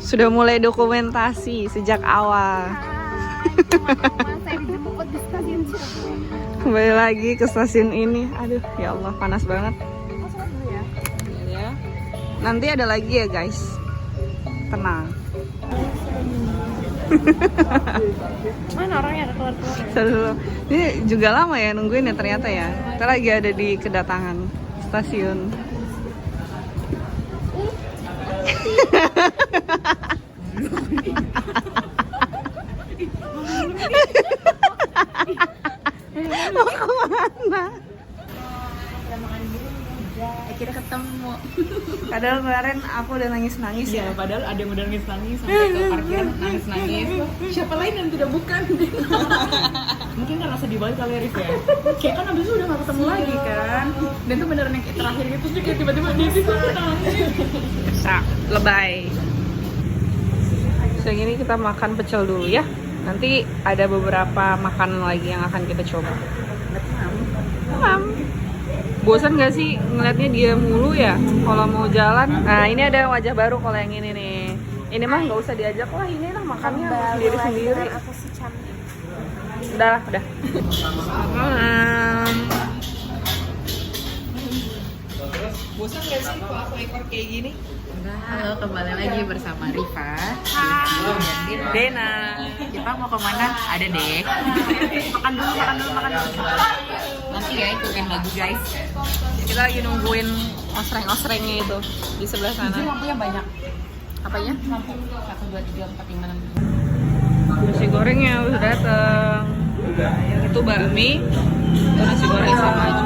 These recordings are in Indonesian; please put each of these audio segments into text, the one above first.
Sudah mulai dokumentasi sejak awal. Teman-teman, saya dijemput di stasiun Cirebon. Kembali lagi ke stasiun ini. Aduh, ya Allah, panas banget. Masuk dulu ya. Ya. Nanti ada lagi ya, guys. Tenang. Mana orangnya ada keluar-keluar? Dulu. Ini juga lama ya nungguin ya ternyata ya. Kita lagi ada di kedatangan stasiun. Mau kemana? Akhirnya ketemu. Padahal kemarin aku udah nangis-nangis ya. Padahal ada yang udah nangis-nangis sampai ke parkiran nangis-nangis. Siapa lain yang tidak bukan? Mungkin karena sedih banget kali Rif ya. Kayak kan abis itu udah gak ketemu lagi kan. Dan tuh beneran yang kayak terakhir gitu terus kayak tiba-tiba dia situ nangis. Lebay. Segini kita makan pecel dulu ya. Nanti ada beberapa makanan lagi yang akan kita coba. Mam. Bosan gak sih ngeliatnya dia mulu ya kalau mau jalan? Nah ini ada wajah baru kalau yang ini nih. Ini mah nggak usah diajak lah, ini lah makannya sendiri-sendiri. Aku sih cantik. Udah lah, udah. Bosan gak sih kalau aku ekor kayak gini? Halo, kembali lagi bersama Rifa. Dena. Kita mau kemana? Ada deh. Makan dulu. Nanti ya ikutin lagu guys. Kita lagi nungguin osreng-osrengnya itu di sebelah sana. Ini lampunya banyak. Apanya? Lampu 1, 2, 3, 4, 5, 6. Nasi gorengnya udah dateng. Yang itu bakmi, itu nasi goreng sama aja.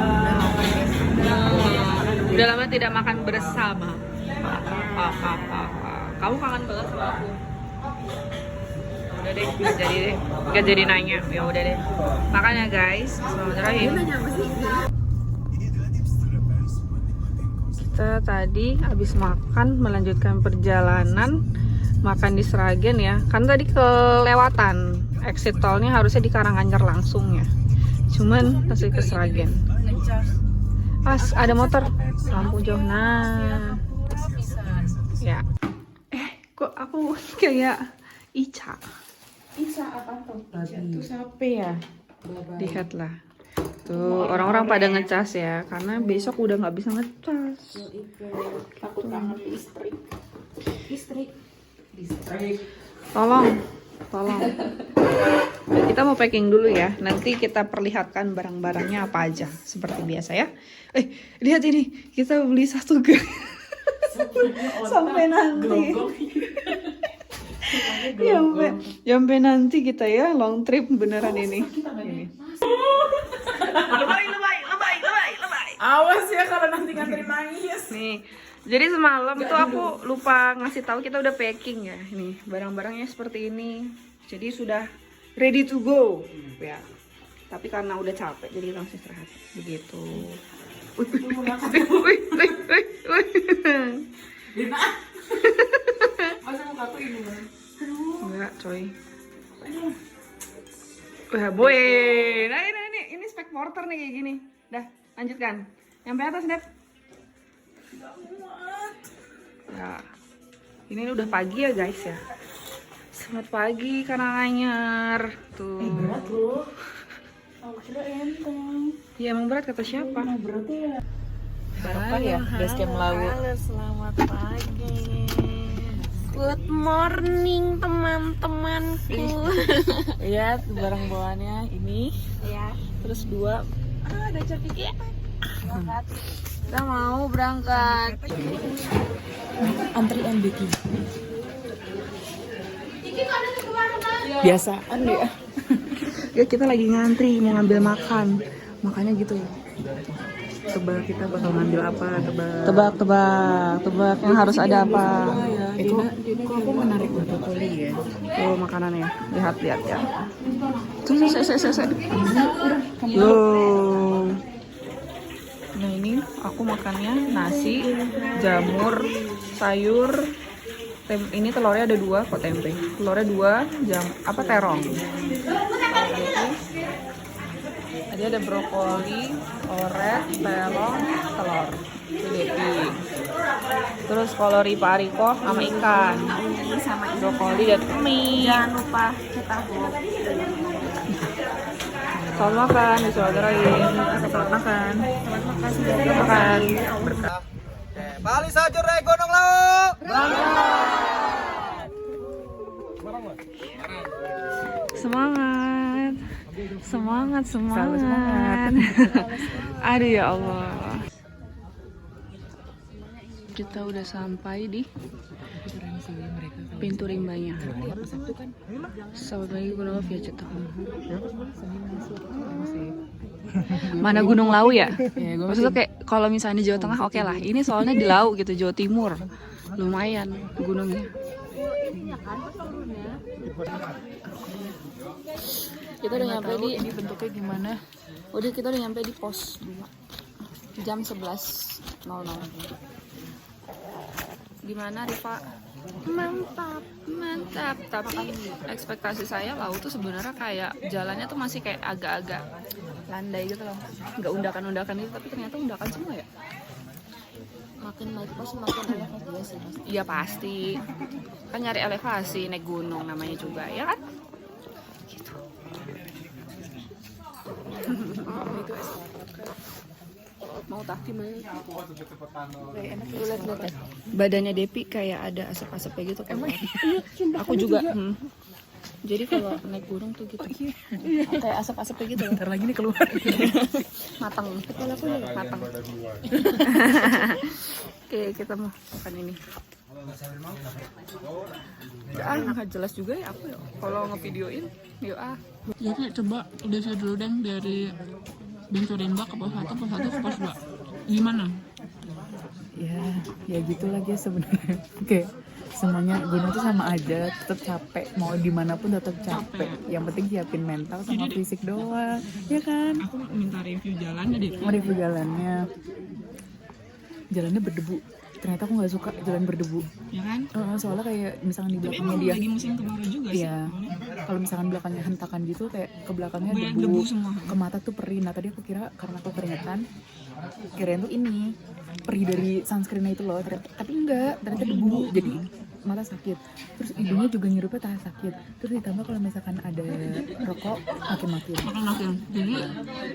Udah lama tidak makan bersama. Kamu kangen banget sama aku. Udah deh, nggak jadi nanya. Ya udah deh. Makanya guys, bismillahirrahmanirrahim. Kita tadi habis makan melanjutkan perjalanan. Makan di Sragen ya, kan tadi kelewatan exit tolnya harusnya di Karanganyar langsung ya, cuman masih ke Sragen. Pas ada motor lampu jauh, nah ya. Kok aku kayak Ica apa tuh? Itu sape ya? lihatlah tuh, orang-orang pada ngecas ya karena besok udah nggak bisa ngecas. Takut kangen listrik. Tolong. Kita mau packing dulu ya. Nanti kita perlihatkan barang-barangnya apa aja seperti biasa ya. Lihat ini, kita beli satu gang. Sampai nanti. Sampai nanti kita ya long trip beneran ini. Lebay. Awas ya kalau nanti ngantri nangis. Nih. Jadi semalam tuh aku lupa ngasih tahu kita udah packing ya. Ini barang-barangnya seperti ini. Jadi sudah ready to go ya. Tapi karena udah capek jadi langsung istirahat. Begitu. Dina. Masa muka aku ini kan? Enggak, coy. Wah, boy. Nah, ini spek porter nih kayak gini. Dah, lanjutkan. Sampai atas, Dep. Ya. Ini udah pagi ya, guys ya. Selamat pagi Karanganyar. Tuh. Berat loh. Aku kira enteng. Ya emang berat kata siapa? Berat ya. Barokah ya, basecamp Lawu. Halo, selamat pagi. Good morning teman-temanku. Lihat barang bawaannya ini. Ya, Terus 2. ada cerdik ya. Kita mau berangkat. Antrian Becky. Biasaan ya. Ya kita lagi ngantri mau ngambil makan. Makanya gitu. Tebak kita bakal ngambil apa? Tebak yang harus ada apa? Kok aku menarik brokoli ya? Oh makanannya. Lihat ya. Tuh. Loh. Nah ini aku makannya nasi, jamur, sayur, ini telurnya ada 2 kok tempe. Telurnya 2, terong. Tadi ada brokoli, oret, terong, telur. Itu Depi. Terus kalau ripa hariko sama ikan, Sama ini. brokoli dan mie. Jangan lupa kita Selamat makan, disuarain. Selamat makan. Selamat makan. Bali saja rek gunung lau. Semangat. Semangat. Aduh ya Allah. Kita udah sampai di pintu rimbanya. Selamat pagi Gunung Lawu via Cetok. Mana Gunung Lawu ya? Maksudnya kayak kalau misalnya di Jawa Tengah oke lah. Ini soalnya di Lawu gitu, Jawa Timur. Lumayan gunungnya. Kita udah nyampe di ini bentuknya gimana? Udah kita udah nyampe di pos 2 jam 11.00. Gimana Rifa? Mantap. Tapi ekspektasi saya Lawu tuh sebenarnya kayak jalannya tuh masih kayak agak-agak landai gitu loh. Nggak undakan-undakan gitu, tapi ternyata undakan semua ya. makin naik pos makin enak dia sih. Iya pasti. Kan nyari elevasi naik gunung namanya juga, ya kan? Gitu. Mau tak gimana? Lihat. Badannya Depi kayak ada asap-asapnya gitu kan. Aku juga. Jadi kalau naik gunung tuh gitu. Kayak asap-asapnya gitu. Bentar lagi nih keluar. Matang. Kepala aku udah matang. Oke, kita mau makan ini. Nggak jelas juga ya aku ya. Kalau ngevideoin, yuk Jadi coba review dulu deh dari Bintu Rimba ke pos 1 ke pos 2. Gimana? Ya gitulah guys sebenarnya. Oke. Semuanya gunung tuh sama aja, tetap capek. Mau dimanapun tetap capek. Yang penting siapin mental sama fisik doang, ya kan? Aku minta review jalannya deh. Mau review jalannya. Jalannya berdebu. Ternyata aku nggak suka jalan berdebu. Ya kan? Soalnya kayak misalkan di Tapi belakangnya emang dia. lagi musim kemarau juga sih. Iya. Kalau misalkan belakangnya hentakan gitu kayak ke belakangnya Banyak debu, debu semua. ke mata tuh perih. Nah tadi aku kira karena aku keringetan, kirain tuh ini perih dari sunscreennya itu loh. Tapi enggak, ternyata debu. Jadi mata sakit. Terus hidungnya juga nyerupnya tak sakit. Terus ditambah kalau misalkan ada rokok makin. Makin. Jadi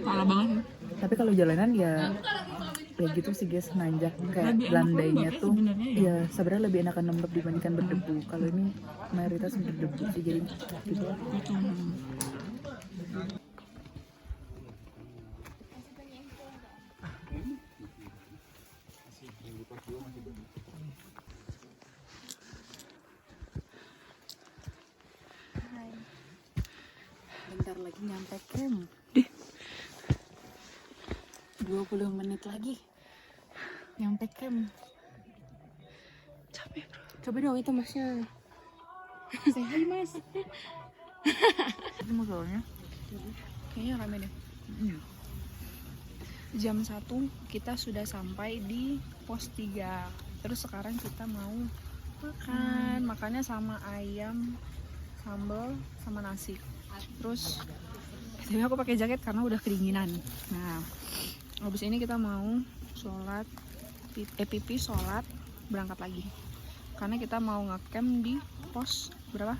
parah banget sih. Tapi kalau jalanan ya gitu sih guys, nanjak kayak Lebih enak landainya lembab tuh sebenarnya ya. ya sebenarnya lebih enakan lembab dibandingkan berdebu. Kalau ini mayoritas berdebu sih jadi gitu. Bentar lagi nyampe camp. 20 menit lagi nyampe camp. capek bro. Coba dong itu masnya. Say hi mas. Ini mau soalnya Kayaknya rame deh. Jam 1 kita sudah sampai di pos 3. Terus sekarang kita mau makan. Makannya sama ayam, sambal, sama nasi. Terus tapi aku pakai jaket karena udah kedinginan. Nah, habis ini kita mau sholat, pipis, sholat, berangkat lagi. Karena kita mau ngecamp di pos berapa?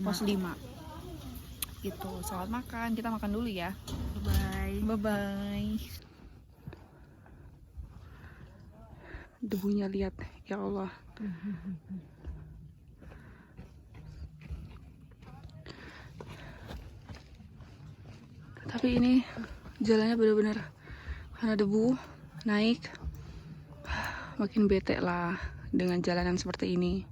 Pos 5. Gitu. Selamat makan. Kita makan dulu ya. Bye. Debunya lihat, ya Allah. Tapi ini jalannya benar-benar karena debu naik, makin bete lah dengan jalanan seperti ini.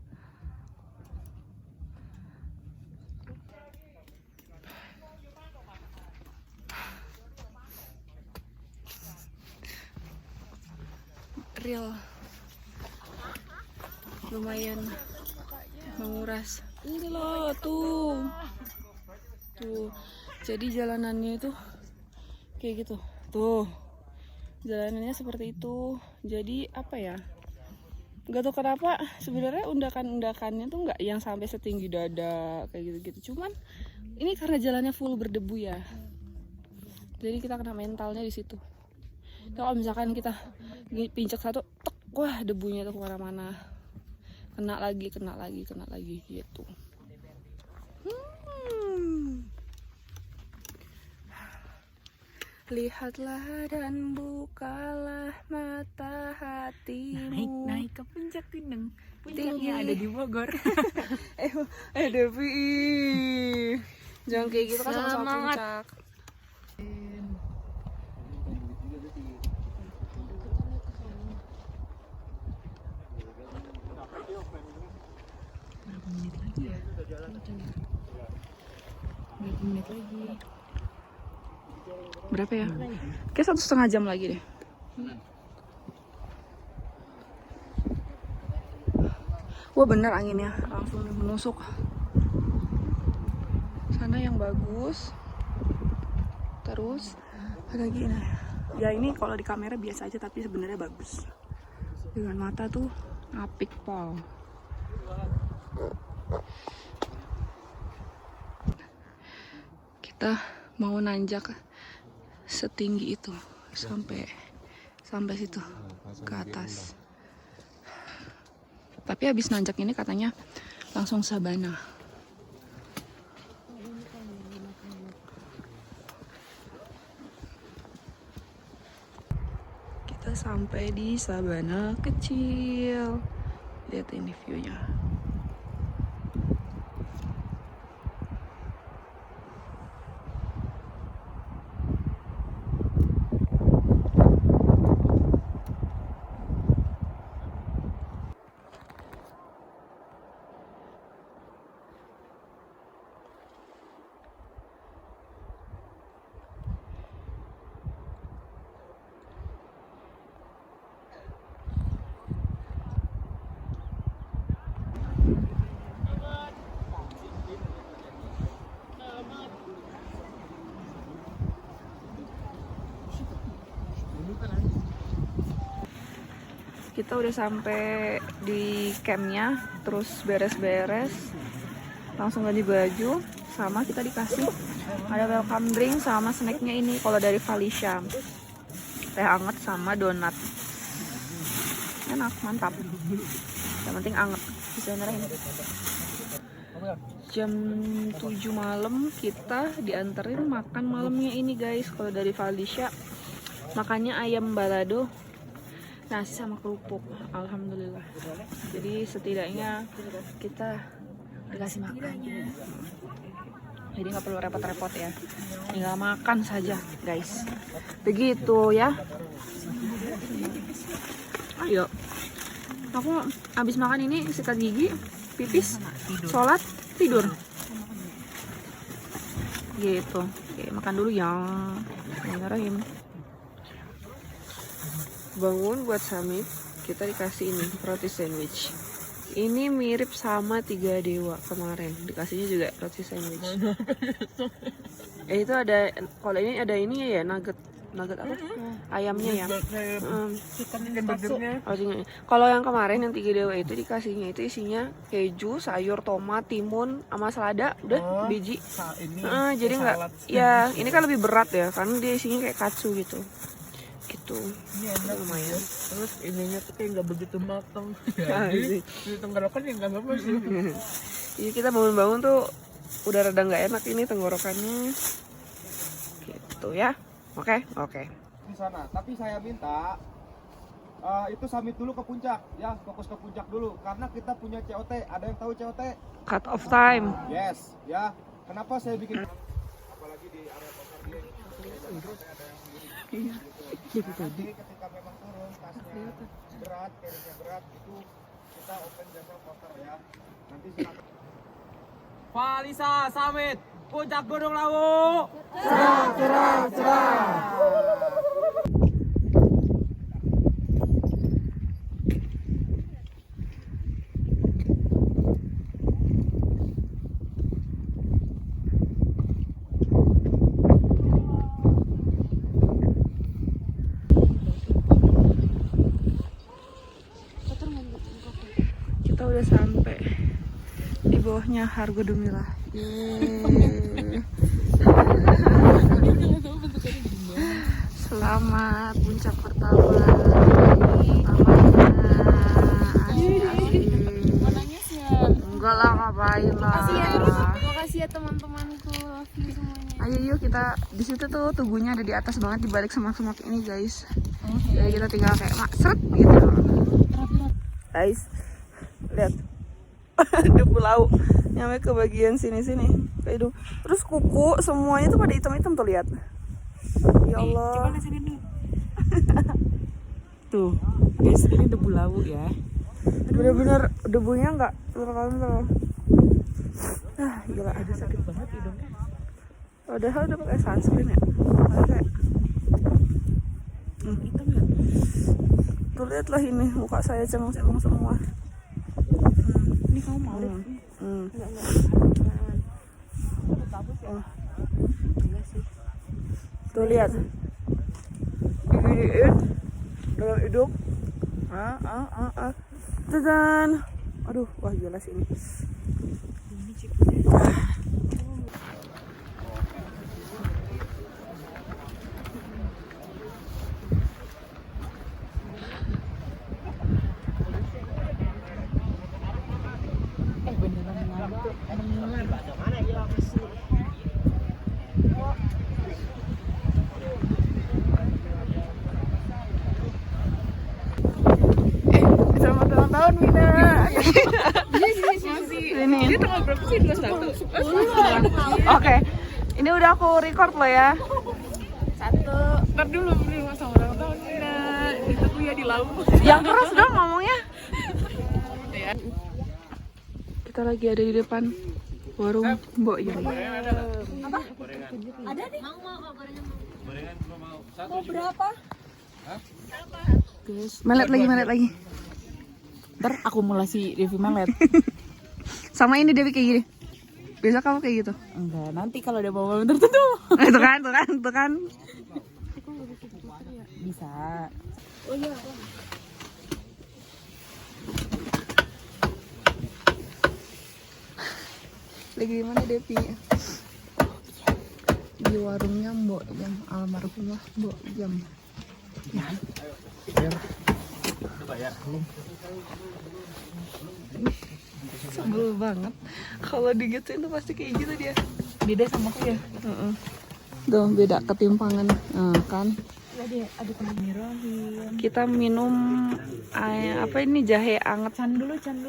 Real lumayan menguras. Ini loh tuh jadi jalanannya itu kayak gitu tuh, jalanannya seperti itu. Jadi apa ya, nggak tahu kenapa sebenarnya undakannya tuh nggak yang sampai setinggi dada kayak gitu. Cuman ini karena jalannya full berdebu ya, jadi kita kena mentalnya di situ. Kalau misalkan kita pincak satu tek wah debunya tuh kemana-mana, kena lagi gitu. Lihatlah dan bukalah mata hatimu. Naik ke puncak gunung. Puncaknya ada di Bogor. Devi, jangan kayak gitu kan sama Semangat. puncak. Berapa menit lagi ya? Berapa menit lagi? Berapa ya? Kayak 1,5 jam lagi deh. Wah bener anginnya, langsung menusuk. Sana yang bagus. Terus ada gini. Ya ini kalau di kamera biasa aja tapi sebenarnya bagus. Dengan mata tuh apik pol. Kita mau nanjak setinggi itu sampai situ ke atas. Tapi habis nanjak ini katanya langsung sabana. Kita sampai di sabana kecil. Lihat ini view-nya. Kita udah sampai di campnya, terus beres-beres, langsung ganti baju, sama kita dikasih ada welcome drink sama snacknya ini kalau dari Felicia, teh anget sama donat, enak mantap, yang penting anget bisa nyerahin. Jam 7 malam kita dianterin makan malamnya ini guys. Kalau dari Felicia makannya ayam balado, nasi sama kerupuk, alhamdulillah. Jadi setidaknya kita dikasih makan. Jadi nggak perlu repot-repot ya, tinggal makan saja guys. Begitu ya. Ayo. Aku habis makan ini sikat gigi, pipis, sholat, tidur. Gitu. Oke, makan dulu ya. Bismillahirrahmanirrahim. Bangun buat summit, kita dikasih ini roti sandwich. Ini mirip sama 3 dewa kemarin, dikasihnya juga roti sandwich. Itu ada, kalau ini ada ini ya, nugget apa? Ayamnya ya. Kalau yang kemarin yang 3 dewa itu dikasihnya itu isinya keju, sayur, tomat, timun, sama selada, udah biji. Jadi nggak, ya ini kan lebih berat ya, karena dia isinya kayak katsu gitu. Gitu. Ini enak lumayan. Terus ininya tuh kayak nggak begitu matang. Jadi Di tenggorokan ya nggak apa-apa sih. Iya, kita bangun-bangun tuh udah rada nggak enak ini tenggorokannya. Gitu ya. Oke. Di sana. Tapi saya minta itu summit dulu ke puncak, ya fokus ke puncak dulu, karena kita punya COT. Ada yang tahu COT? Cut off time. Yes, ya. Kenapa saya bikin? Apalagi di area pasar dia. Nanti ketika memang turun tasnya berat, carry-nya berat, itu kita open jasa poster ya. Nanti silakan. Falisa Summit, puncak Gunung Lawu. Kita udah sampai di bawahnya Hargodumilah. Selamat puncak pertama. Selamat. lah, ngapain lah. Makasih ya teman-temanku, love you semuanya. Ayo yuk kita di situ tuh tugunya ada di atas banget di balik semak-semak ini guys. Jadi kita tinggal kayak seret gitu. Guys, lihat debu laut nyampe ke bagian sini-sini kayak itu. Terus kuku semuanya tuh pada hitam-hitam tuh lihat. Ya Allah. Tuh, guys, ini debu lawu ya. Bener-bener debunya nggak terkontrol. Gila, ada sakit banget hidungnya. Padahal udah pakai sunscreen ya. Kayak hitam ya. Tuh lihatlah ini muka saya cemong-cemong semua. Ini kamu mau deh. Tuh lihat. Diginiin dalam hidup. Tadan. Aduh, wah gila sih ini. Selamat ulang tahun Mina. Ini. Dia tanggal berapa sih? 21. Oke. Ini udah aku record loh ya. Ntar dulu beri masa ulang tahun Mina. Ditunggu ya di laut. Yang keras dong ngomongnya. Kita lagi ada di depan warung Mbok Yum. Ada nih. Mau berapa? Melet lagi. Ntar akumulasi review melet. Sama ini Dewi kayak gini. Biasa kamu kayak gitu. Enggak, nanti kalau ada momen tertentu. Tuh kan. Bisa. Oh iya. Lagi di mana Devi? Di warungnya Mbok Yum, almarhumah Mbok Yum. Sebel banget. Kalau digituin tuh pasti kayak gitu dia. Beda sama aku ya. Tuh beda ketimpangan. Kan. Ada temen Kita minum apa ini jahe anget. Can dulu. Can.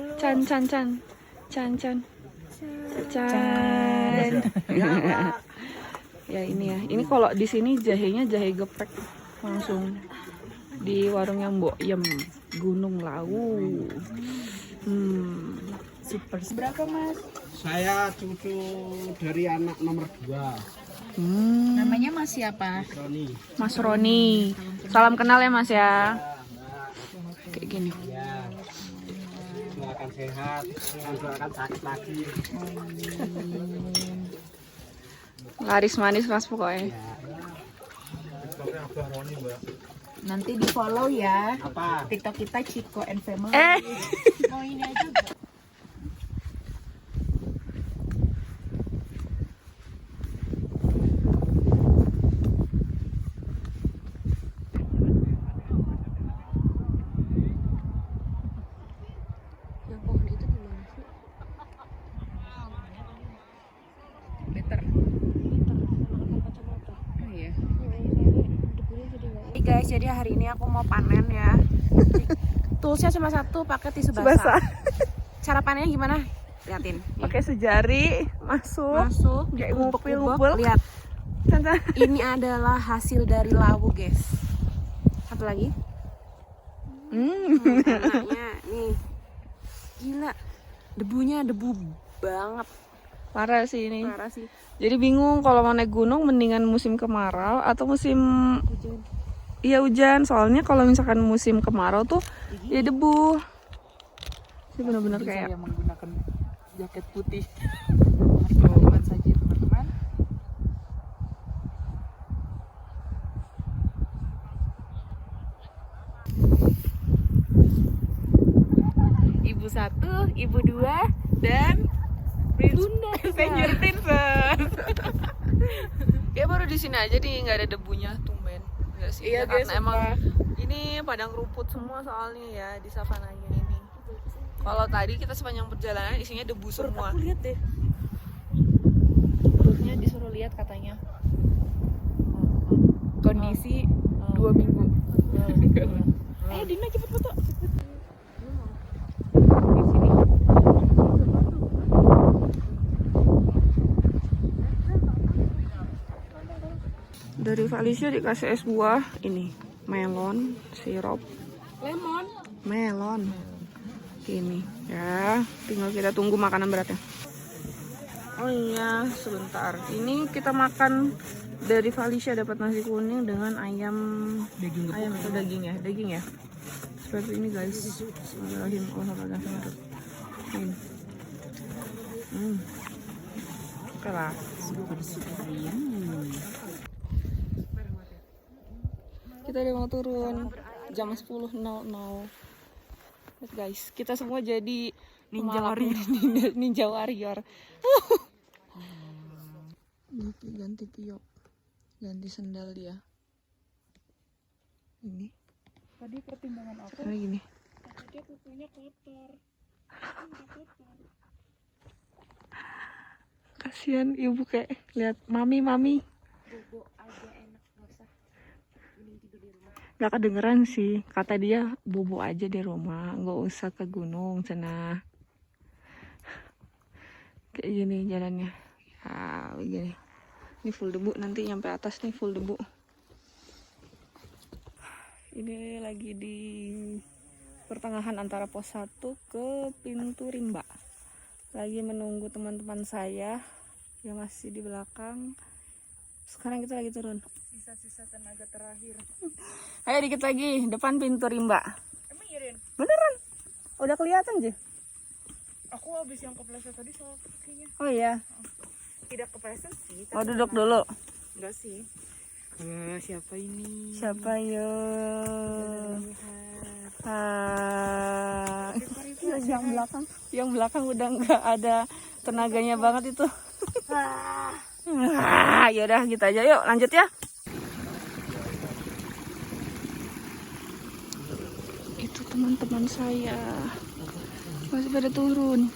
Ya ini ya. Ini kalau di sini jahenya jahe geprek langsung di warungnya Mbok Yum Gunung Lawu. super. Berapa mas? Saya cucu dari anak nomor 2. Namanya mas siapa? Roni. Mas Roni. Salam kenal ya Mas ya. Kayak gini. Ya. Doakan sehat, jangan doakan sakit lagi. Laris manis Mas pokoknya. Nanti di follow ya. Apa? TikTok kita Chico and Family. Mau ini aja. Better. Oh iya. Hey guys, jadi hari ini aku mau panen ya. Toolsnya cuma satu, pakai tisu basah. Cara panennya gimana? Liatin. Pakai sejari masuk kayak ngumpul-ngumpul. Lihat. Ini adalah hasil dari lawu, guys. Satu lagi. Enaknya nih. Gila. Debunya debu banget. Parah sih ini. Parah sih. Jadi bingung kalau mau naik gunung mendingan musim kemarau atau musim hujan. Soalnya kalau misalkan musim kemarau tuh ya debu. Ini benar-benar kayak Saya menggunakan jaket putih. Teman saja teman-teman. Ibu 1, Ibu 2, dan Bunda. Stranger Things. Ya baru di sini aja nih nggak ada debunya, tumben. Enggak sih. Iya, Ya, guys, karena emang sumpah. ini padang rumput semua soalnya ya di savananya ini. Kalau tadi kita sepanjang perjalanan isinya debu semua. Aku lihat deh. Perutnya disuruh lihat katanya. Kondisi 2 minggu. Ayo Dina cepet foto. Dari Felicia dikasih es buah ini, melon, sirup, melon. Ini ya, tinggal kita tunggu makanan beratnya. Oh iya, sebentar. Ini kita makan dari Felicia, dapat nasi kuning dengan ayam atau daging ya. Seperti ini guys. Bismillahirrahmanirrahim. Oke lah. Kita udah mau turun jam 10.00. Guys, kita semua jadi ninja warrior. Ganti piok, ganti sendal dia. Ini. Tadi pertimbangan aku. Kayak gini. Dia kukunya kotor. Kasihan ibu kayak lihat mami. Bobo aja enak, nggak usah. Mending tidur di rumah. Gak kedengeran sih, kata dia bobo aja di rumah, nggak usah ke gunung sana. Kayak gini jalannya, ya begini. Ini full debu, nanti nyampe atas nih full debu. Ini lagi di pertengahan antara pos 1 ke pintu rimba. Lagi menunggu teman-teman saya yang masih di belakang. Sekarang kita lagi turun. Sisa-sisa tenaga terakhir. Ayo dikit lagi, depan pintu rimba. Emang iya, Ren? Beneran? Udah kelihatan aja. Aku habis yang kepleset tadi soal kakinya. Oh iya. Tidak kepleset sih. Oh duduk dulu. Enggak sih. Siapa ini? Siapa yo? Yang belakang udah nggak ada tenaganya banget itu. Yaudah gitu aja, yuk lanjut ya. Itu teman-teman saya masih pada turun.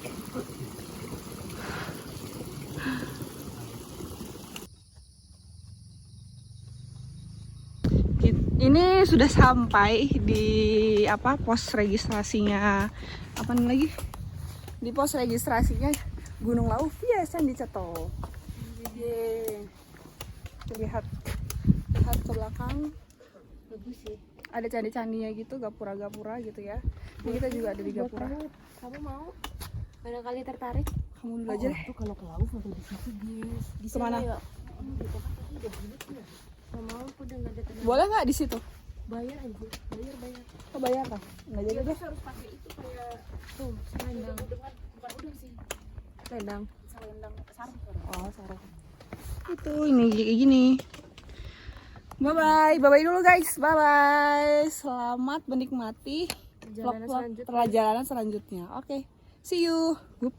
Ini sudah sampai di pos registrasinya lagi di pos registrasinya Gunung Lauvia Candi Ceto. Lihat ke belakang, Bagus sih. ada candi-candinya gitu, gapura-gapura gitu ya. Ini kita juga ada di gapura. Kamu mau? Barangkali tertarik? Kamu dulu aja deh. Tuh kalau ke laut atau di situ guys. Di Kemana? sana, yuk. Udah bulat ya. Gak mau, aku udah nggak ada tenaga. Boleh nggak di situ? Bayar aja, bayar. Oh, bayar kan? Nggak jadi deh. Harus pakai itu kayak tuh selendang. Bukan udang sih, Selendang. sarung. Oh, sarung. Itu ini kayak gini. Bye dulu guys. Bye. Selamat menikmati Perjalanan vlog perjalanan selanjutnya. Oke. See you. Wup.